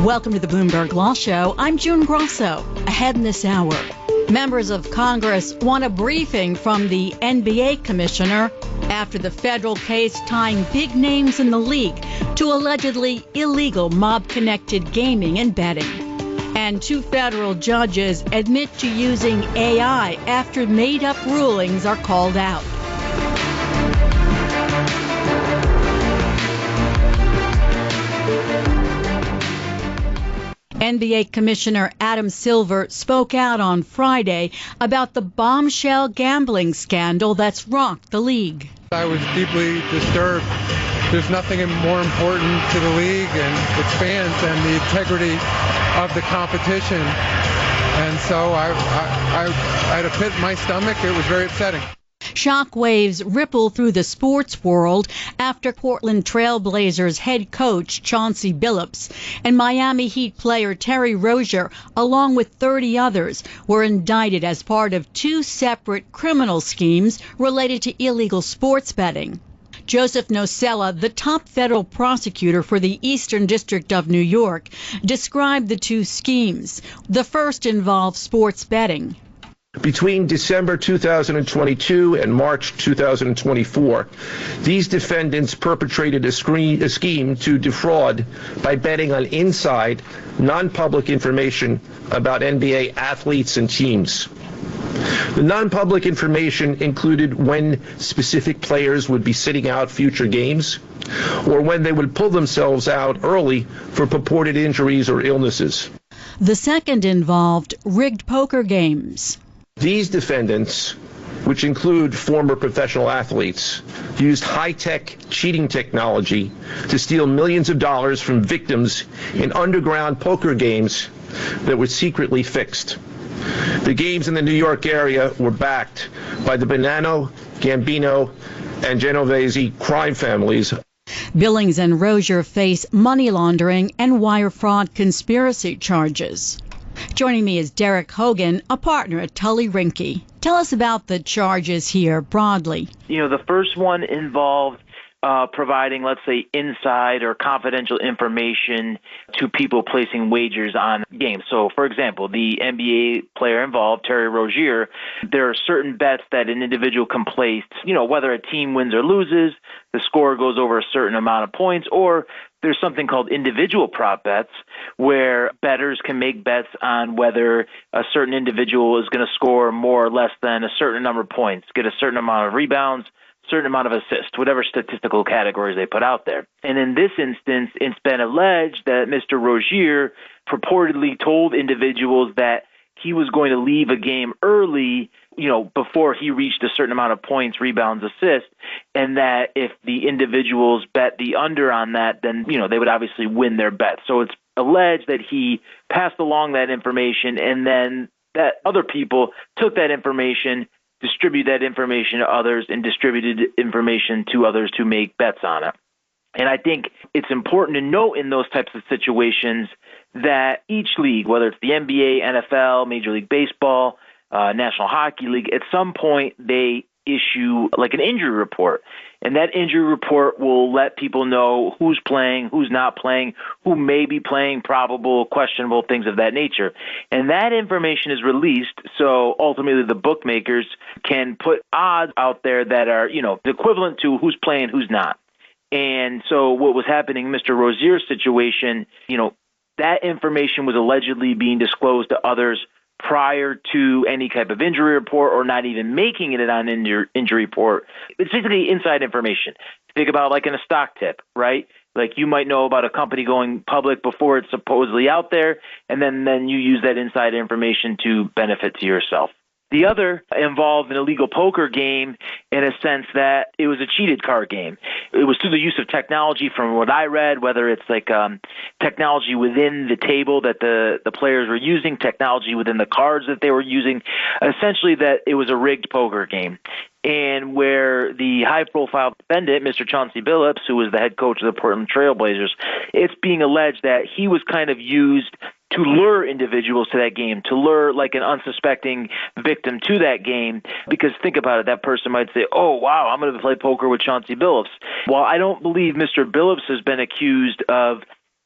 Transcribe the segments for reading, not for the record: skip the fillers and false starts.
Welcome to the Bloomberg Law Show. I'm June Grasso. Ahead in this hour, members of Congress want a briefing from the NBA commissioner after the federal case tying big names in the league to allegedly illegal mob-connected gaming and betting. And 2 federal judges admit to using AI after made-up rulings are called out. NBA Commissioner Adam Silver spoke out on Friday about the bombshell gambling scandal that's rocked the league. I was deeply disturbed. There's nothing more important to the league and its fans than the integrity of the competition. And so I had a pit in my stomach. It was very upsetting. Shockwaves ripple through the sports world after Portland Trail Blazers head coach Chauncey Billups and Miami Heat player Terry Rozier, along with 30 others, were indicted as part of 2 separate criminal schemes related to illegal sports betting. Joseph Nocella, the top federal prosecutor for the Eastern District of New York, described the 2 schemes. The first involved sports betting. Between December 2022 and March 2024, these defendants perpetrated a scheme to defraud by betting on inside, non-public information about NBA athletes and teams. The non-public information included when specific players would be sitting out future games, or when they would pull themselves out early for purported injuries or illnesses. The second involved rigged poker games. These defendants, which include former professional athletes, used high-tech cheating technology to steal millions of dollars from victims in underground poker games that were secretly fixed. The games in the New York area were backed by the Bonanno, Gambino, and Genovese crime families. Billings and Rozier face money laundering and wire fraud conspiracy charges. Joining me is Derrick Hogan, a partner at Tully Rinckey. Tell us about the charges here broadly. The first one involved providing, let's say, inside or confidential information to people placing wagers on games. So, for example, the NBA player involved, Terry Rozier, there are certain bets that an individual can place, whether a team wins or loses, the score goes over a certain amount of points, or there's something called individual prop bets, where bettors can make bets on whether a certain individual is going to score more or less than a certain number of points, get a certain amount of rebounds, certain amount of assists, whatever statistical categories they put out there. And in this instance, it's been alleged that Mr. Rozier purportedly told individuals that he was going to leave a game early, before he reached a certain amount of points, rebounds, assists, and that if the individuals bet the under on that, then, they would obviously win their bet. So it's alleged that he passed along that information and then that other people took that information, distribute that information to others, and distributed information to others to make bets on it. And I think it's important to note in those types of situations that each league, whether it's the NBA, NFL, Major League Baseball, National Hockey League, at some point they issue like an injury report. And that injury report will let people know who's playing, who's not playing, who may be playing, probable, questionable, things of that nature. And that information is released so ultimately the bookmakers can put odds out there that are, equivalent to who's playing, who's not. And so what was happening in Mr. Rozier's situation, that information was allegedly being disclosed to others prior to any type of injury report or not even making it on injury report. It's basically inside information. Think about like in a stock tip, right? Like you might know about a company going public before it's supposedly out there, and then you use that inside information to benefit to yourself. The other involved an illegal poker game in a sense that it was a cheated card game. It was through the use of technology from what I read, whether it's like technology within the table that the players were using, technology within the cards that they were using, essentially that it was a rigged poker game. And where the high-profile defendant, Mr. Chauncey Billups, who was the head coach of the Portland Trail Blazers, it's being alleged that he was kind of used to lure individuals to that game, to lure like an unsuspecting victim to that game. Because think about it, that person might say, oh, wow, I'm going to play poker with Chauncey Billups. Well, I don't believe Mr. Billups has been accused of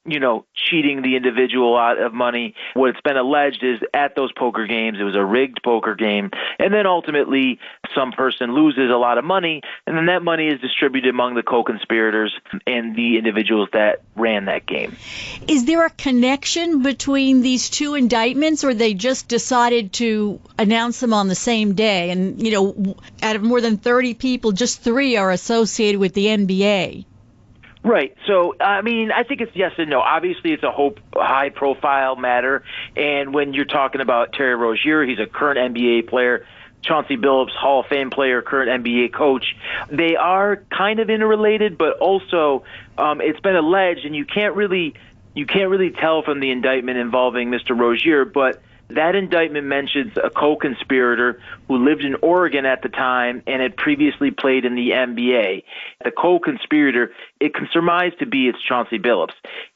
cheating the individual out of money. What's been alleged is at those poker games, it was a rigged poker game. And then ultimately, some person loses a lot of money, and then that money is distributed among the co-conspirators and the individuals that ran that game. Is there a connection between these two indictments, or they just decided to announce them on the same day? And, out of more than 30 people, just 3 are associated with the NBA. Right. So, I think it's yes and no. Obviously, it's a high-profile matter. And when you're talking about Terry Rozier, he's a current NBA player. Chauncey Billups, Hall of Fame player, current NBA coach. They are kind of interrelated, but also it's been alleged, and you can't really tell from the indictment involving Mr. Rozier, but that indictment mentions a co-conspirator who lived in Oregon at the time and had previously played in the NBA. The co-conspirator, it can surmise to be it's Chauncey Billups.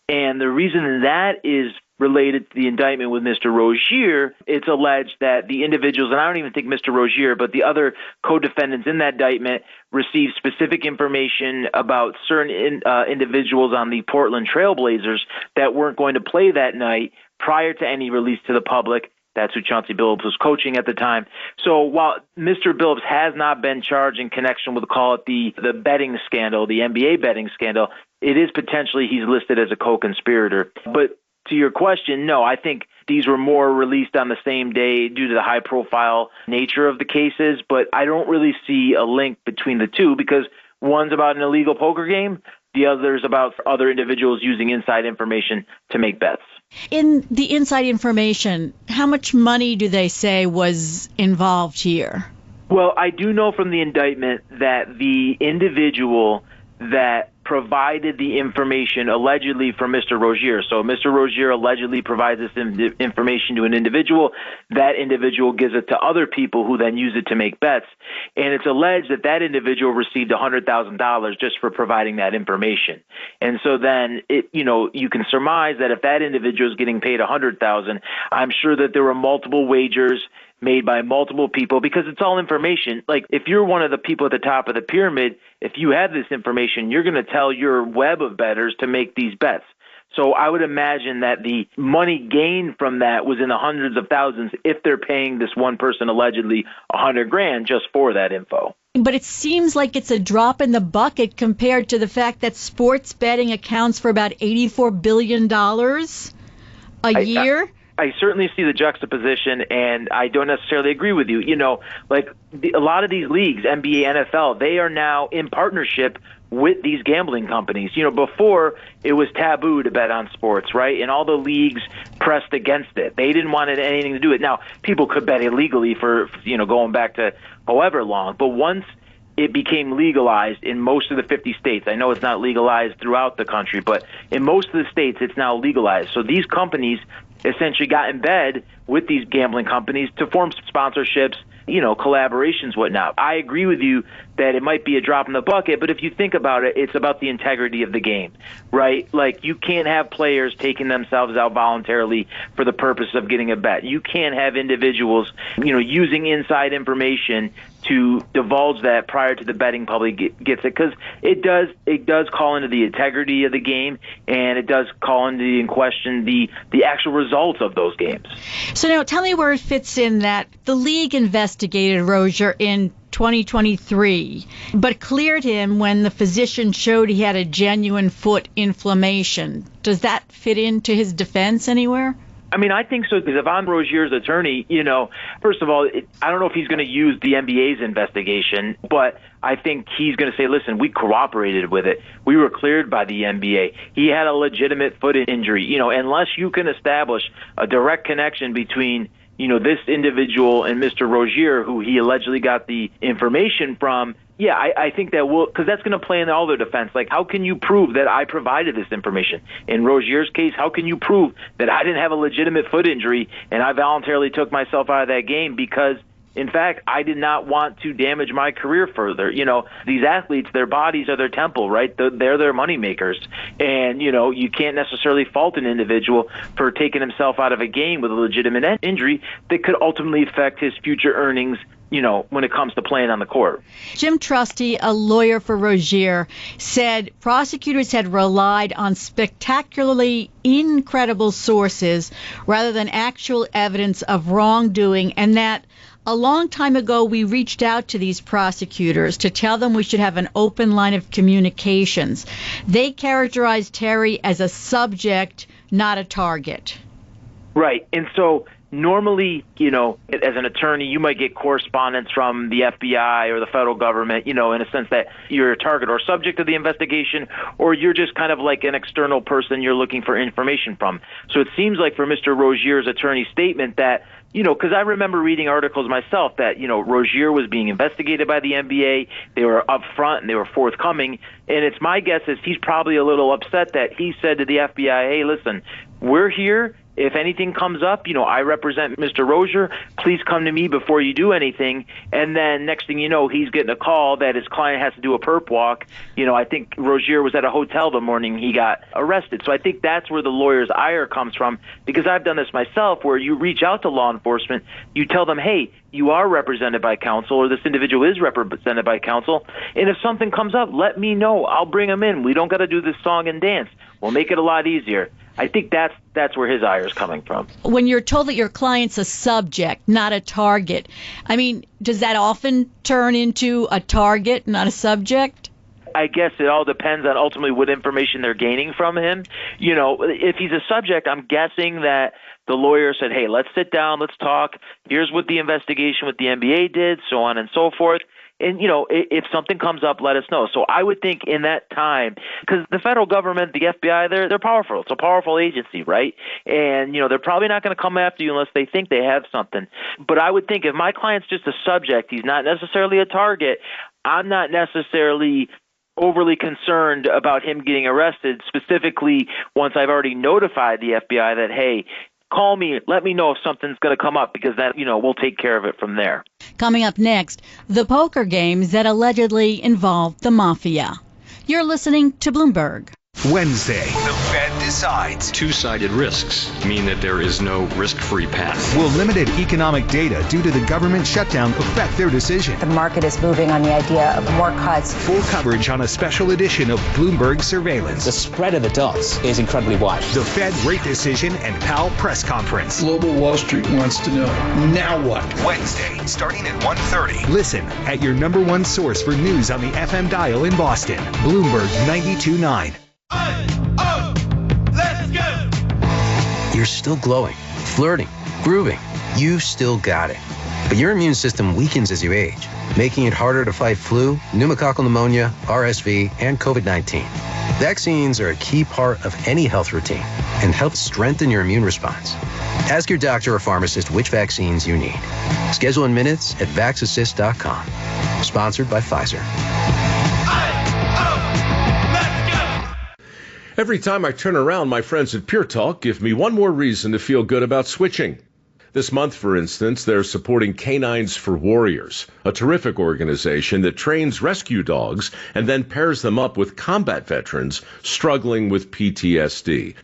And the reason that is related to the indictment with Mr. Rozier, it's alleged that the individuals, and I don't even think Mr. Rozier, but the other co-defendants in that indictment received specific information about certain individuals on the Portland Trail Blazers that weren't going to play that night prior to any release to the public. That's who Chauncey Billups was coaching at the time. So while Mr. Billups has not been charged in connection with, call it the betting scandal, the NBA betting scandal, it is potentially he's listed as a co-conspirator. But to your question, no, I think these were more released on the same day due to the high-profile nature of the cases, but I don't really see a link between the two because one's about an illegal poker game, the other's about other individuals using inside information to make bets. In the inside information, how much money do they say was involved here? Well, I do know from the indictment that the individual that provided the information allegedly from Mr. Rozier. So Mr. Rozier allegedly provides this information to an individual. That individual gives it to other people who then use it to make bets. And it's alleged that that individual received $100,000 just for providing that information. And so then you can surmise that if that individual is getting paid $100,000, I'm sure that there were multiple wagers made by multiple people because it's all information. Like if you're one of the people at the top of the pyramid, if you have this information, you're going to tell your web of bettors to make these bets. So I would imagine that the money gained from that was in the hundreds of thousands if they're paying this one person allegedly $100,000 just for that info. But it seems like it's a drop in the bucket compared to the fact that sports betting accounts for about $84 billion a year. I certainly see the juxtaposition, and I don't necessarily agree with you. A lot of these leagues, NBA, NFL, they are now in partnership with these gambling companies. Before it was taboo to bet on sports, right? And all the leagues pressed against it. They didn't want anything to do with it. Now, people could bet illegally for, going back to however long. But once it became legalized in most of the 50 states. I know it's not legalized throughout the country, but in most of the states, it's now legalized. So these companies essentially got in bed with these gambling companies to form sponsorships, collaborations, whatnot. I agree with you that it might be a drop in the bucket, but if you think about it, it's about the integrity of the game, right? Like you can't have players taking themselves out voluntarily for the purpose of getting a bet. You can't have individuals, using inside information to divulge that prior to the betting public gets it, because it does call into the integrity of the game, and it does call into question the actual results of those games. So now tell me where it fits in that the league investigated Rozier in 2023, but cleared him when the physician showed he had a genuine foot inflammation. Does that fit into his defense anywhere? I think so, because if I'm Rozier's attorney, first of all, I don't know if he's going to use the NBA's investigation, but I think he's going to say, listen, we cooperated with it. We were cleared by the NBA. He had a legitimate foot injury. Unless you can establish a direct connection between this individual and Mr. Rozier, who he allegedly got the information from, yeah, I think that will, because that's going to play in all their defense. Like, how can you prove that I provided this information? In Rozier's case, how can you prove that I didn't have a legitimate foot injury and I voluntarily took myself out of that game because, in fact, I did not want to damage my career further? These athletes, their bodies are their temple, right? They're their money makers. And, you can't necessarily fault an individual for taking himself out of a game with a legitimate injury that could ultimately affect his future earnings, when it comes to playing on the court. Jim Trusty, a lawyer for Rozier, said prosecutors had relied on spectacularly incredible sources rather than actual evidence of wrongdoing, and that a long time ago we reached out to these prosecutors to tell them we should have an open line of communications. They characterized Terry as a subject, not a target. Right. And so normally, as an attorney, you might get correspondence from the FBI or the federal government, in a sense that you're a target or subject of the investigation, or you're just kind of like an external person you're looking for information from. So it seems like for Mr. Rozier's attorney statement that, because I remember reading articles myself that, Rozier was being investigated by the NBA. They were upfront and they were forthcoming. And it's my guess is he's probably a little upset that he said to the FBI, hey, listen, we're here. If anything comes up, I represent Mr. Rozier. Please come to me before you do anything. And then next thing you know, he's getting a call that his client has to do a perp walk. I think Rozier was at a hotel the morning he got arrested. So I think that's where the lawyer's ire comes from, because I've done this myself, where you reach out to law enforcement, you tell them, hey, you are represented by counsel, or this individual is represented by counsel, and if something comes up, let me know. I'll bring them in. We don't got to do this song and dance. We'll make it a lot easier. I think that's where his ire is coming from. When you're told that your client's a subject, not a target, I mean, does that often turn into a target, not a subject? I guess it all depends on ultimately what information they're gaining from him. If he's a subject, I'm guessing that the lawyer said, hey, let's sit down, let's talk. Here's what the investigation with the NBA did, so on and so forth. And, if something comes up, let us know. So I would think in that time, because the federal government, the FBI, they're powerful. It's a powerful agency, right? And, they're probably not going to come after you unless they think they have something. But I would think if my client's just a subject, he's not necessarily a target, I'm not necessarily overly concerned about him getting arrested, specifically once I've already notified the FBI that, hey, call me, let me know if something's going to come up, because that, we'll take care of it from there. Coming up next, the poker games that allegedly involved the mafia. You're listening to Bloomberg. Wednesday, the Fed decides. Two-sided risks mean that there is no risk-free path. Will limited economic data due to the government shutdown affect their decision? The market is moving on the idea of more cuts. Full coverage on a special edition of Bloomberg Surveillance. The spread of the dots is incredibly wide. The Fed rate decision and Powell press conference. Global Wall Street wants to know, now what? Wednesday, starting at 1:30. Listen at your number one source for news on the FM dial in Boston. Bloomberg 92.9. Let's go! You're still glowing, flirting, grooving. You still got it. But your immune system weakens as you age, making it harder to fight flu, pneumococcal pneumonia, RSV, and COVID-19. Vaccines are a key part of any health routine and help strengthen your immune response. Ask your doctor or pharmacist which vaccines you need. Schedule in minutes at vaxassist.com. Sponsored by Pfizer. Every time I turn around, my friends at Pure Talk give me one more reason to feel good about switching. This month, for instance, they're supporting Canines for Warriors, a terrific organization that trains rescue dogs and then pairs them up with combat veterans struggling with PTSD.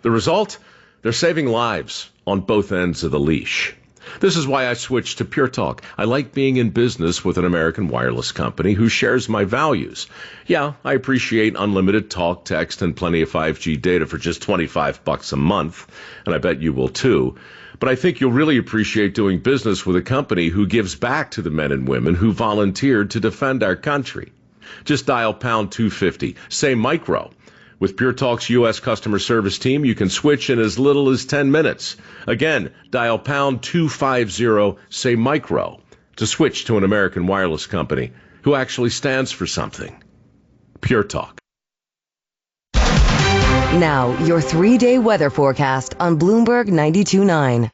The result? They're saving lives on both ends of the leash. This is why I switched to Pure Talk. I like being in business with an American wireless company who shares my values. Yeah, I appreciate unlimited talk, text, and plenty of 5G data for just $25 a month, and I bet you will too. But I think you'll really appreciate doing business with a company who gives back to the men and women who volunteered to defend our country. Just dial pound 250, say micro. With Pure Talk's U.S. customer service team, you can switch in as little as 10 minutes. Again, dial pound 250, say micro, to switch to an American wireless company who actually stands for something. Pure Talk. Now, your 3-day weather forecast on Bloomberg 92.9.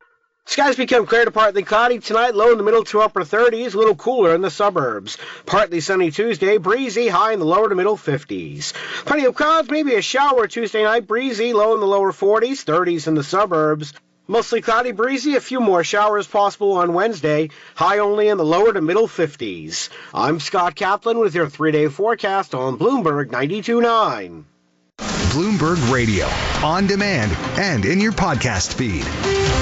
Skies become clear to partly cloudy tonight, low in the middle to upper 30s, a little cooler in the suburbs. Partly sunny Tuesday, breezy, high in the lower to middle 50s. Plenty of clouds, maybe a shower Tuesday night, breezy, low in the lower 40s, 30s in the suburbs. Mostly cloudy, breezy, a few more showers possible on Wednesday, high only in the lower to middle 50s. I'm Scott Kaplan with your 3-day forecast on Bloomberg 92.9. Bloomberg Radio, on demand and in your podcast feed.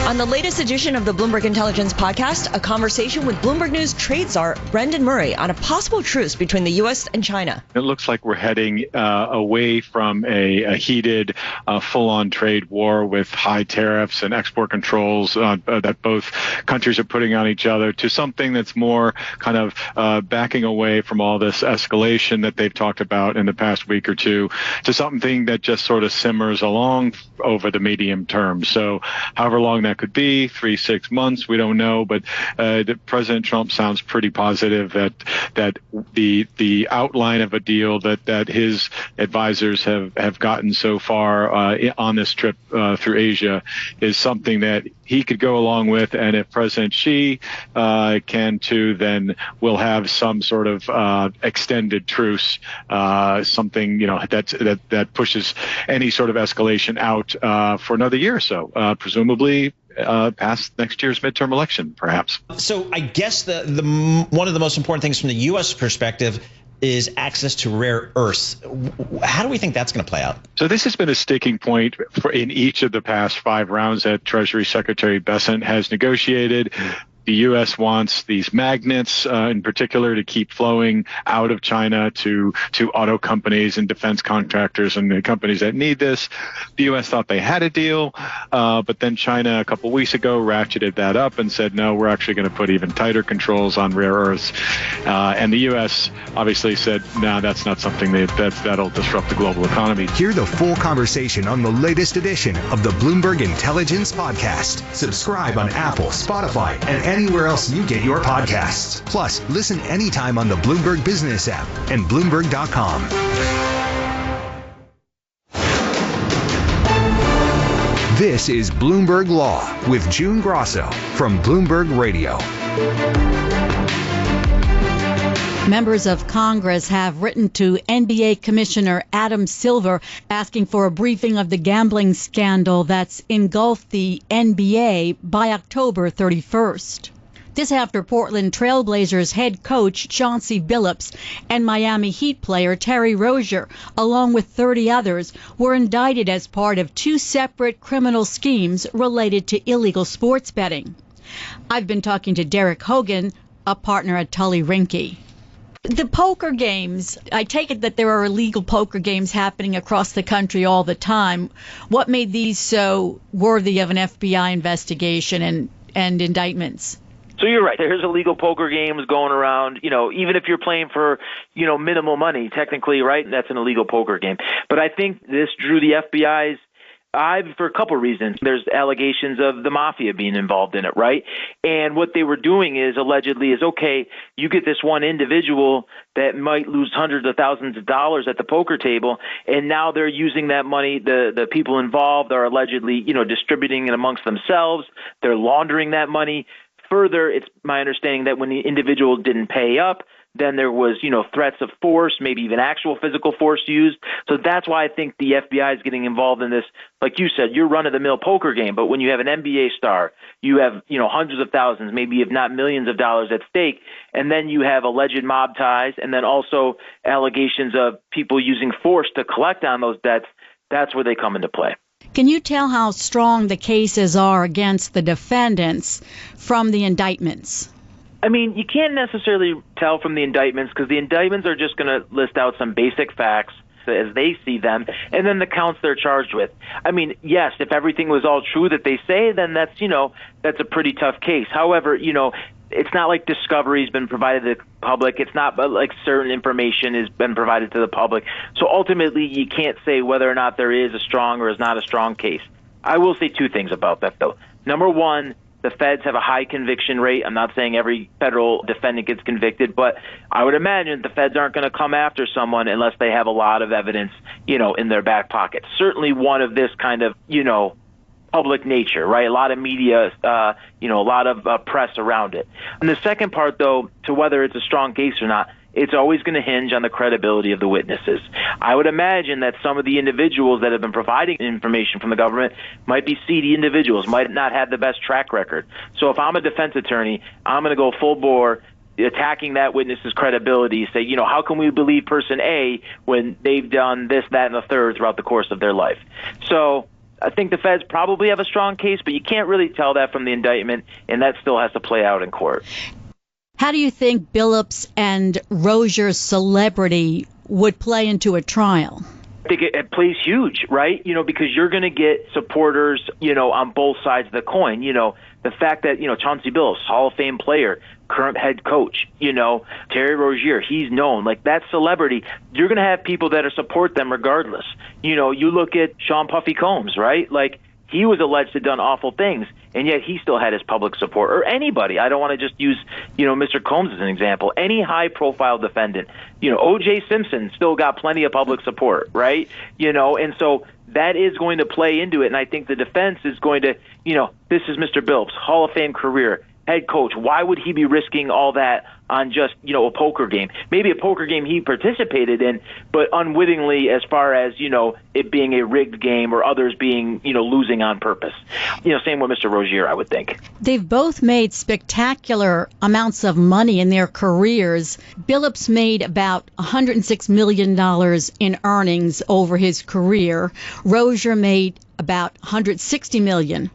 On the latest edition of the Bloomberg Intelligence Podcast, a conversation with Bloomberg News trade czar Brendan Murray on a possible truce between the U.S. and China. It looks like we're heading away from a heated, full-on trade war with high tariffs and export controls that both countries are putting on each other to something that's more kind of backing away from all this escalation that they've talked about in the past week or two to something that just sort of simmers along over the medium term. So however long that could be, 3-6 months, we don't know, but President Trump sounds pretty positive that the outline of a deal that his advisors have gotten so far on this trip through Asia is something that he could go along with, and if President Xi can too, then we'll have some sort of extended truce, something that pushes any sort of escalation out for another year or so, presumably past next year's midterm election, perhaps. So I guess the one of the most important things from the U.S. perspective is access to rare earths. How do we think that's going to play out? So this has been a sticking point in each of the past 5 rounds that Treasury Secretary Bessent has negotiated. The U.S. wants these magnets, in particular, to keep flowing out of China to auto companies and defense contractors and the companies that need this. The U.S. thought they had a deal, but then China a couple weeks ago ratcheted that up and said, no, we're actually going to put even tighter controls on rare earths. And the U.S. obviously said, no, that's not something that'll disrupt the global economy. Hear the full conversation on the latest edition of the Bloomberg Intelligence Podcast. Subscribe on Apple, Spotify, and anywhere else you get your podcasts. Plus, listen anytime on the Bloomberg Business app and Bloomberg.com. This is Bloomberg Law with June Grasso from Bloomberg Radio. Members of Congress have written to NBA Commissioner Adam Silver asking for a briefing of the gambling scandal that's engulfed the NBA by October 31st. This after Portland Trail Blazers head coach Chauncey Billups and Miami Heat player Terry Rozier, along with 30 others, were indicted as part of 2 separate criminal schemes related to illegal sports betting. I've been talking to Derrick Hogan, a partner at Tully Rinckey. The poker games, I take it that there are illegal poker games happening across the country all the time. What made these so worthy of an FBI investigation and indictments? So you're right. There's illegal poker games going around, even if you're playing for, minimal money, technically, right? That's an illegal poker game. But I think this drew the FBI's eye for a couple of reasons. There's allegations of the mafia being involved in it, right? And what they were doing is allegedly is, okay, you get this one individual that might lose hundreds of thousands of dollars at the poker table, and now they're using that money. The people involved are allegedly, distributing it amongst themselves. They're laundering that money. Further, it's my understanding that when the individual didn't pay up, then there was, threats of force, maybe even actual physical force used. So that's why I think the FBI is getting involved in this. Like you said, you're run-of-the-mill poker game, but when you have an NBA star, you have, hundreds of thousands, maybe if not millions of dollars at stake, and then you have alleged mob ties, and then also allegations of people using force to collect on those debts. That's where they come into play. Can you tell how strong the cases are against the defendants from the indictments? I mean, you can't necessarily tell from the indictments because the indictments are just going to list out some basic facts as they see them, and then the counts they're charged with. I mean, yes, if everything was all true that they say, then that's a pretty tough case. However, it's not like discovery has been provided to the public. It's not like certain information has been provided to the public. So ultimately, you can't say whether or not there is a strong or is not a strong case. I will say 2 things about that, though. Number one, the feds have a high conviction rate. I'm not saying every federal defendant gets convicted, but I would imagine the feds aren't going to come after someone unless they have a lot of evidence, in their back pocket. Certainly one of this kind of, public nature, right? A lot of media, a lot of press around it. And the second part, though, to whether it's a strong case or not, it's always going to hinge on the credibility of the witnesses. I would imagine that some of the individuals that have been providing information from the government might be seedy individuals, might not have the best track record. So if I'm a defense attorney, I'm going to go full bore attacking that witness's credibility, say, how can we believe person A when they've done this, that, and the third throughout the course of their life? So I think the feds probably have a strong case, but you can't really tell that from the indictment, and that still has to play out in court. How do you think Billups and Rozier's celebrity would play into a trial? I think it plays huge, right? Because you're going to get supporters, on both sides of the coin. The fact that, Chauncey Billups, Hall of Fame player, current head coach, Terry Rozier, he's known. Like, that celebrity, you're going to have people that support them regardless. You look at Sean Puffy Combs, right? Like, he was alleged to have done awful things, and yet he still had his public support. Or anybody. I don't want to just use, Mr. Combs as an example. Any high-profile defendant. O.J. Simpson still got plenty of public support, right? And so that is going to play into it, and I think the defense is going to, this is Mr. Billups, Hall of Fame career, head coach. Why would he be risking all that on just, a poker game? Maybe a poker game he participated in, but unwittingly as far as, it being a rigged game or others being, losing on purpose. Same with Mr. Rozier, I would think. They've both made spectacular amounts of money in their careers. Billups made about $106 million in earnings over his career. Rozier made about $160 million.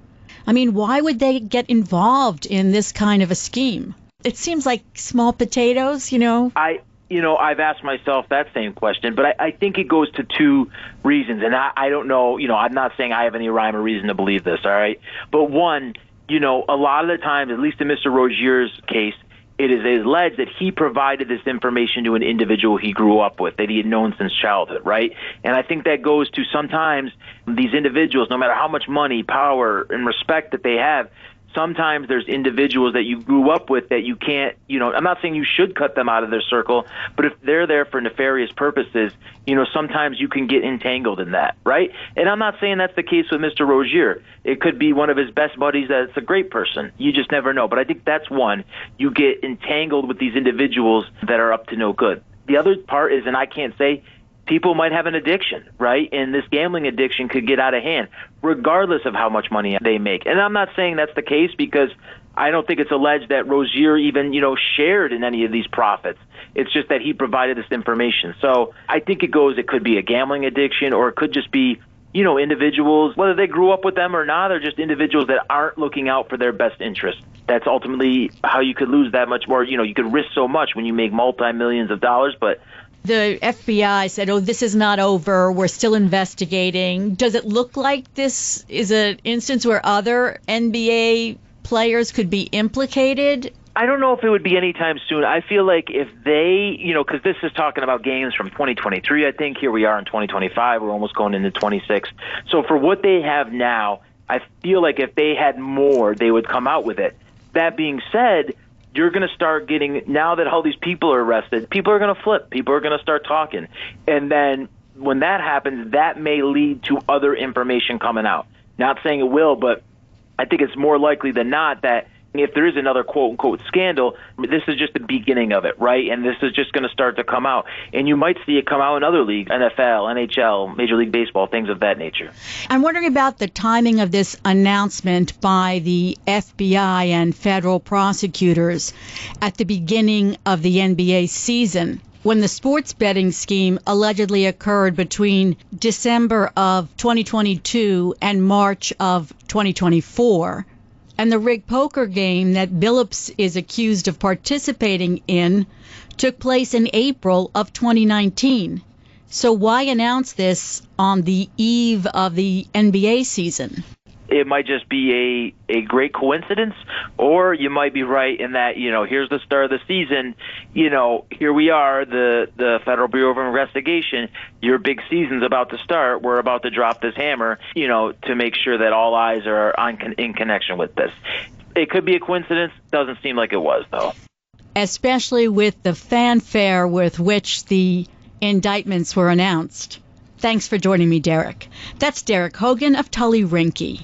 I mean, why would they get involved in this kind of a scheme? It seems like small potatoes, I've asked myself that same question, but I think it goes to two reasons, and I don't know, I'm not saying I have any rhyme or reason to believe this, all right? But one, a lot of the times, at least in Mr. Rozier's case, it is alleged that he provided this information to an individual he grew up with, that he had known since childhood, right? And I think that goes to sometimes these individuals, no matter how much money, power, and respect that they have, sometimes there's individuals that you grew up with that you can't, I'm not saying you should cut them out of their circle, but if they're there for nefarious purposes, sometimes you can get entangled in that, right? And I'm not saying that's the case with Mr. Rozier. It could be one of his best buddies that's a great person. You just never know. But I think that's one. You get entangled with these individuals that are up to no good. The other part is, and I can't say, people might have an addiction, right? And this gambling addiction could get out of hand, regardless of how much money they make. And I'm not saying that's the case because I don't think it's alleged that Rozier even, shared in any of these profits. It's just that he provided this information. So I think it could be a gambling addiction, or it could just be, individuals, whether they grew up with them or not, or just individuals that aren't looking out for their best interest. That's ultimately how you could lose that much more. You could risk so much when you make multi-millions of dollars, but the FBI said, this is not over. We're still investigating. Does it look like this is an instance where other NBA players could be implicated? I don't know if it would be anytime soon. I feel like if they, because this is talking about games from 2023, I think. Here we are in 2025. We're almost going into 26. So for what they have now, I feel like if they had more, they would come out with it. That being said, you're going to start getting, now that all these people are arrested, people are going to flip. People are going to start talking. And then when that happens, that may lead to other information coming out. Not saying it will, but I think it's more likely than not that if there is another quote-unquote scandal, this is just the beginning of it, right? And this is just going to start to come out. And you might see it come out in other leagues, NFL, NHL, Major League Baseball, things of that nature. I'm wondering about the timing of this announcement by the FBI and federal prosecutors at the beginning of the NBA season, when the sports betting scheme allegedly occurred between December of 2022 and March of 2024. And the rigged poker game that Billups is accused of participating in took place in April of 2019. So why announce this on the eve of the NBA season? It might just be a great coincidence, or you might be right in that, here's the start of the season, here we are, the Federal Bureau of Investigation, your big season's about to start, we're about to drop this hammer, to make sure that all eyes are in connection with this. It could be a coincidence, doesn't seem like it was, though. Especially with the fanfare with which the indictments were announced. Thanks for joining me, Derrick. That's Derrick Hogan of Tully Rinckey.